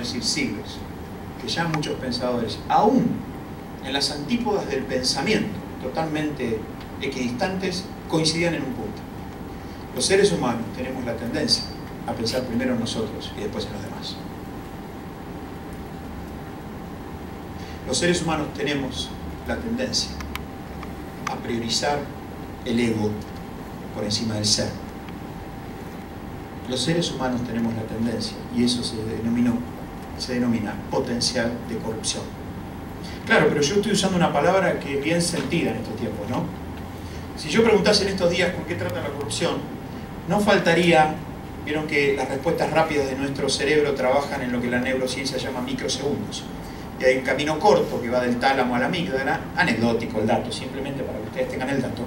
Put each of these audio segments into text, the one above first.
decir siglos, que ya muchos pensadores, aún en las antípodas del pensamiento, totalmente equidistantes, coincidían en un punto. Los seres humanos tenemos la tendencia a pensar primero en nosotros y después en los demás. Los seres humanos tenemos la tendencia a priorizar el ego por encima del ser. Los seres humanos tenemos la tendencia, y eso se denomina potencial de corrupción. Claro, pero yo estoy usando una palabra que es bien sentida en estos tiempos, ¿no? Si yo preguntase en estos días con qué trata la corrupción, no faltaría, vieron que las respuestas rápidas de nuestro cerebro trabajan en lo que la neurociencia llama microsegundos. Y hay un camino corto que va del tálamo a la amígdala, anecdótico el dato, simplemente para que ustedes tengan el dato,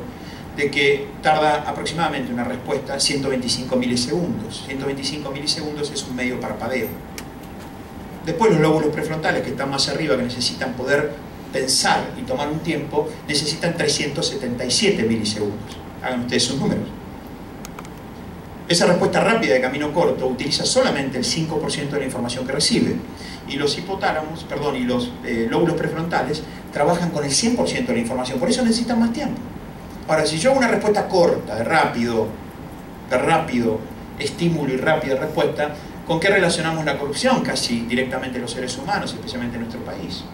de que tarda aproximadamente una respuesta 125 milisegundos. 125 milisegundos es un medio parpadeo. Después los lóbulos prefrontales, que están más arriba, que necesitan poder pensar y tomar un tiempo, necesitan 377 milisegundos. Hagan ustedes sus números. Esa respuesta rápida de camino corto utiliza solamente el 5% de la información que recibe. Y los hipotálamos, y los lóbulos prefrontales trabajan con el 100% de la información. Por eso necesitan más tiempo. Ahora, si yo hago una respuesta corta, de rápido estímulo y rápida respuesta, ¿con qué relacionamos la corrupción? Casi directamente los seres humanos, especialmente en nuestro país.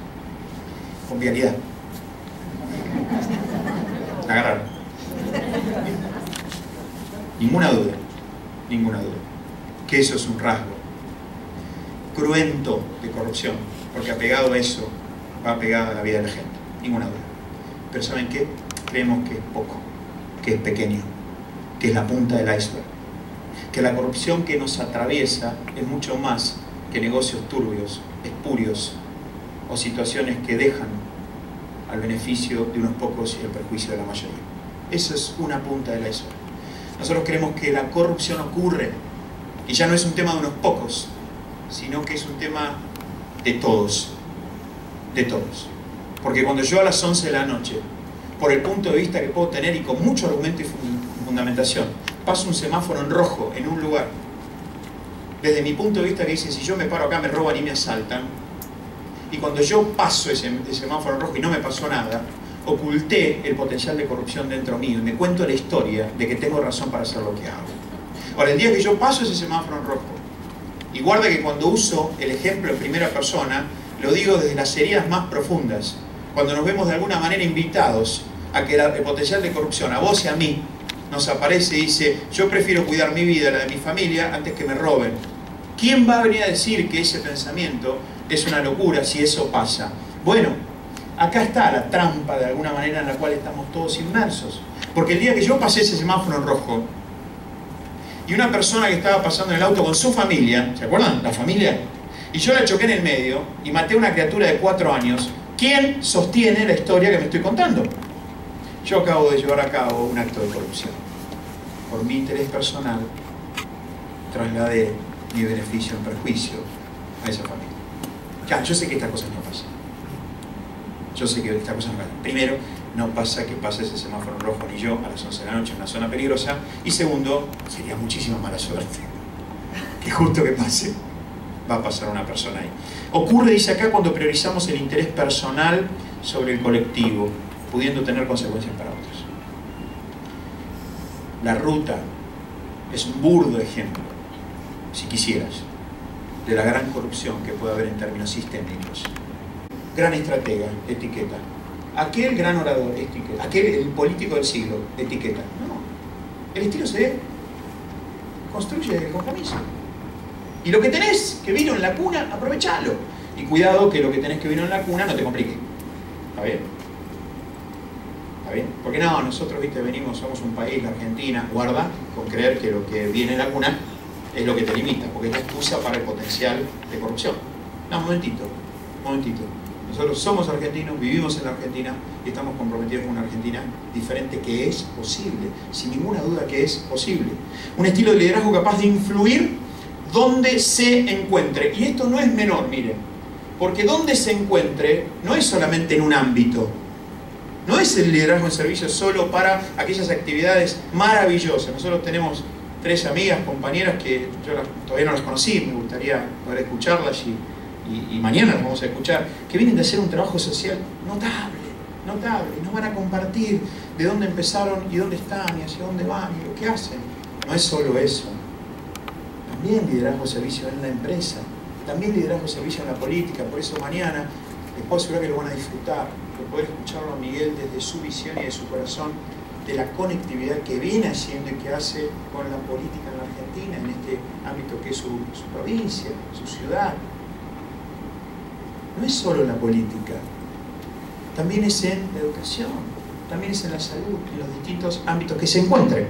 Con vialidad. ¿La agarraron? Ninguna duda, que eso es un rasgo cruento de corrupción, porque apegado a eso va apegada a la vida de la gente, ninguna duda. Pero ¿saben qué? Creemos que es poco, que es pequeño, que es la punta del iceberg, que la corrupción que nos atraviesa es mucho más que negocios turbios, espurios o situaciones que dejan al beneficio de unos pocos y al perjuicio de la mayoría. Eso es una punta del iceberg. Nosotros creemos que la corrupción ocurre y ya no es un tema de unos pocos, sino que es un tema de todos, porque cuando yo a las 11 de la noche, por el punto de vista que puedo tener y con mucho argumento y fundamentación, paso un semáforo en rojo en un lugar, desde mi punto de vista que dice, si yo me paro acá me roban y me asaltan, y cuando yo paso ese semáforo en rojo y no me pasó nada, oculté el potencial de corrupción dentro mío y me cuento la historia de que tengo razón para hacer lo que hago. Ahora, el día que yo paso ese semáforo en rojo, y guarda que cuando uso el ejemplo en primera persona, lo digo desde las heridas más profundas, cuando nos vemos de alguna manera invitados a que el potencial de corrupción, a vos y a mí, nos aparece y dice, yo prefiero cuidar mi vida, la de mi familia, antes que me roben. ¿Quién va a venir a decir que ese pensamiento es una locura si eso pasa? Bueno, acá está la trampa de alguna manera en la cual estamos todos inmersos. Porque el día que yo pasé ese semáforo en rojo, y una persona que estaba pasando en el auto con su familia, ¿se acuerdan? La familia. Y yo la choqué en el medio y maté a una criatura de 4 años. ¿Quién sostiene la historia que me estoy contando? Yo acabo de llevar a cabo un acto de corrupción. Por mi interés personal, trasladé mi beneficio en perjuicio a esa familia. Ya, yo sé que estas cosas no pasan. Yo sé que estas cosas no pasan. Primero, no pasa que pase ese semáforo rojo ni yo a las 11 de la noche en una zona peligrosa. Y segundo, sería muchísima mala suerte que justo que pase, va a pasar una persona ahí. Ocurre, dice acá, cuando priorizamos el interés personal sobre el colectivo, pudiendo tener consecuencias para otros. La ruta es un burdo ejemplo, si quisieras, de la gran corrupción que puede haber en términos sistémicos. Gran estratega, etiqueta. Aquel gran orador, etiqueta. El político del siglo, etiqueta. No. El estilo se construye el compromiso. Y lo que tenés que vino en la cuna, aprovechalo. Y cuidado que lo que tenés que vino en la cuna no te complique. ¿Está bien? ¿Está bien? Porque no, nosotros, viste, somos un país, la Argentina, guarda con creer que lo que viene en la cuna es lo que te limita, porque es la excusa para el potencial de corrupción. No, un momentito. Nosotros somos argentinos, vivimos en la Argentina y estamos comprometidos con una Argentina diferente que es posible, sin ninguna duda que es posible. Un estilo de liderazgo capaz de influir donde se encuentre. Y esto no es menor, miren, porque donde se encuentre no es solamente en un ámbito. No es el liderazgo en servicio solo para aquellas actividades maravillosas. Nosotros tenemos 3 amigas, compañeras que yo todavía no las conocí, me gustaría poder escucharlas y mañana las vamos a escuchar, que vienen de hacer un trabajo social notable, nos van a compartir de dónde empezaron y dónde están y hacia dónde van y lo que hacen. No es solo eso, también liderazgo servicio en la empresa, también liderazgo servicio en la política. Por eso mañana les puedo asegurar que lo van a disfrutar, de poder escucharlo a Miguel desde su visión y de su corazón, de la conectividad que viene haciendo y que hace con la política en la Argentina, en este ámbito que es su provincia, su ciudad. No es solo la política, también es en la educación, también es en la salud, en los distintos ámbitos que se encuentren.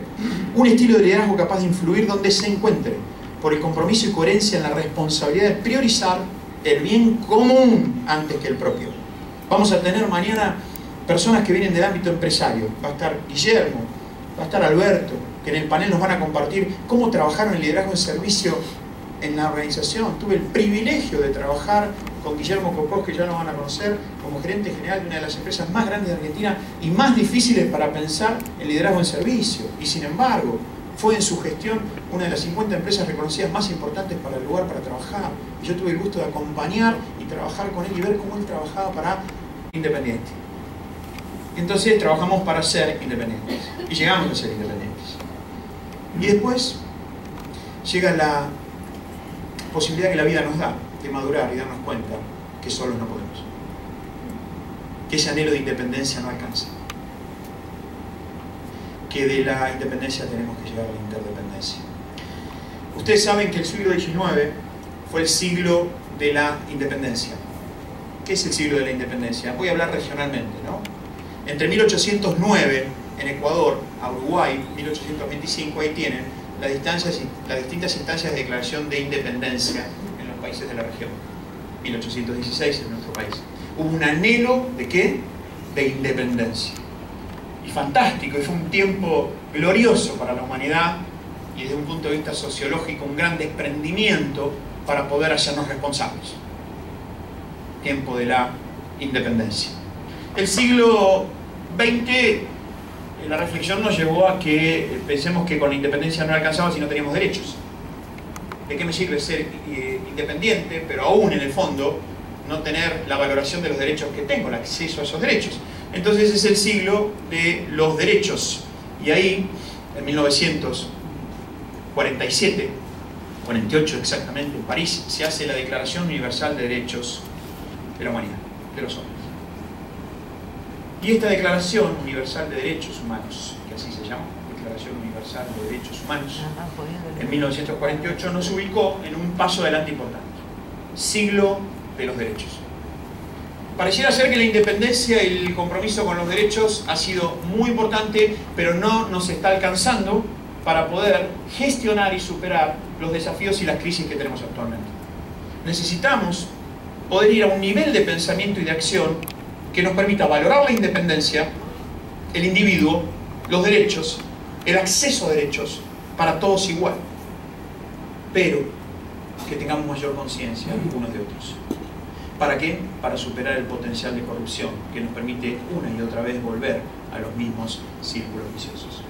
Un estilo de liderazgo capaz de influir donde se encuentre, por el compromiso y coherencia en la responsabilidad de priorizar el bien común antes que el propio. Vamos a tener mañana personas que vienen del ámbito empresario. Va a estar Guillermo, va a estar Alberto, que en el panel nos van a compartir cómo trabajaron el liderazgo en servicio en la organización. Tuve el privilegio de trabajar con Guillermo Cocós, que ya lo van a conocer, como gerente general de una de las empresas más grandes de Argentina y más difíciles para pensar en liderazgo en servicio. Y sin embargo, fue en su gestión una de las 50 empresas reconocidas más importantes para el lugar para trabajar. Y yo tuve el gusto de acompañar y trabajar con él y ver cómo él trabajaba para Independiente. Entonces trabajamos para ser independientes y llegamos a ser independientes. Y después llega la posibilidad que la vida nos da de madurar y darnos cuenta que solos no podemos, que ese anhelo de independencia no alcanza, que de la independencia tenemos que llegar a la interdependencia. Ustedes saben que el siglo XIX fue el siglo de la independencia. ¿Qué es el siglo de la independencia? Voy a hablar regionalmente, ¿no? Entre 1809 en Ecuador a Uruguay, 1825, ahí tienen las distintas instancias de declaración de independencia en los países de la región. 1816 en nuestro país. Hubo un anhelo ¿de qué? De independencia. Y fantástico, y fue un tiempo glorioso para la humanidad y desde un punto de vista sociológico un gran desprendimiento para poder hacernos responsables. Tiempo de la independencia. El siglo XX, la reflexión nos llevó a que pensemos que con la independencia no alcanzaba si no teníamos derechos. ¿De qué me sirve ser independiente, pero aún en el fondo no tener la valoración de los derechos que tengo, el acceso a esos derechos? Entonces es el siglo de los derechos. Y ahí, en 1947, 48 exactamente, en París, se hace la Declaración Universal de Derechos de la Humanidad, de los hombres. Y esta Declaración Universal de Derechos Humanos, que así se llama, Declaración Universal de Derechos Humanos, en 1948 nos ubicó en un paso adelante importante. Siglo de los derechos. Pareciera ser que la independencia y el compromiso con los derechos ha sido muy importante, pero no nos está alcanzando para poder gestionar y superar los desafíos y las crisis que tenemos actualmente. Necesitamos poder ir a un nivel de pensamiento y de acción que nos permita valorar la independencia, el individuo, los derechos, el acceso a derechos para todos igual, pero que tengamos mayor conciencia unos de otros. ¿Para qué? Para superar el potencial de corrupción que nos permite una y otra vez volver a los mismos círculos viciosos.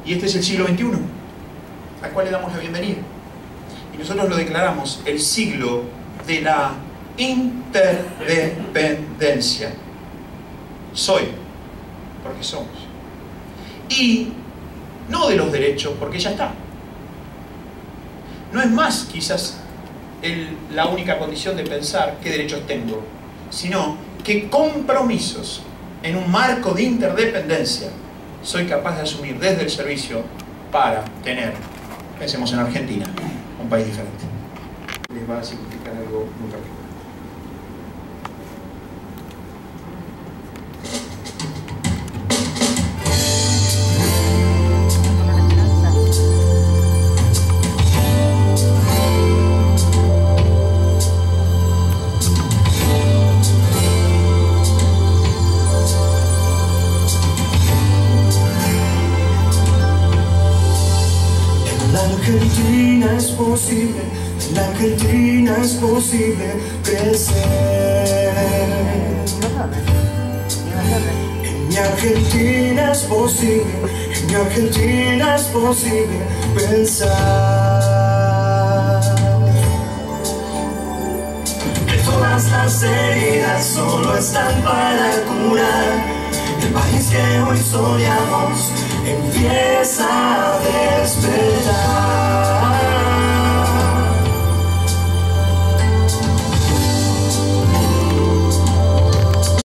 Y este es el siglo XXI, al cual le damos la bienvenida. Y nosotros lo declaramos el siglo de la interdependencia. Soy, porque somos. Y no de los derechos, porque ya está. No es más quizás la única condición de pensar qué derechos tengo, sino qué compromisos en un marco de interdependencia soy capaz de asumir desde el servicio para tener, pensemos en Argentina, un país diferente. Les va a significar algo muy particular. En la Argentina es posible crecer. En mi Argentina es posible, en en Argentina es posible pensar que todas las heridas solo están para curar. El país que hoy soñamos empieza a despertar.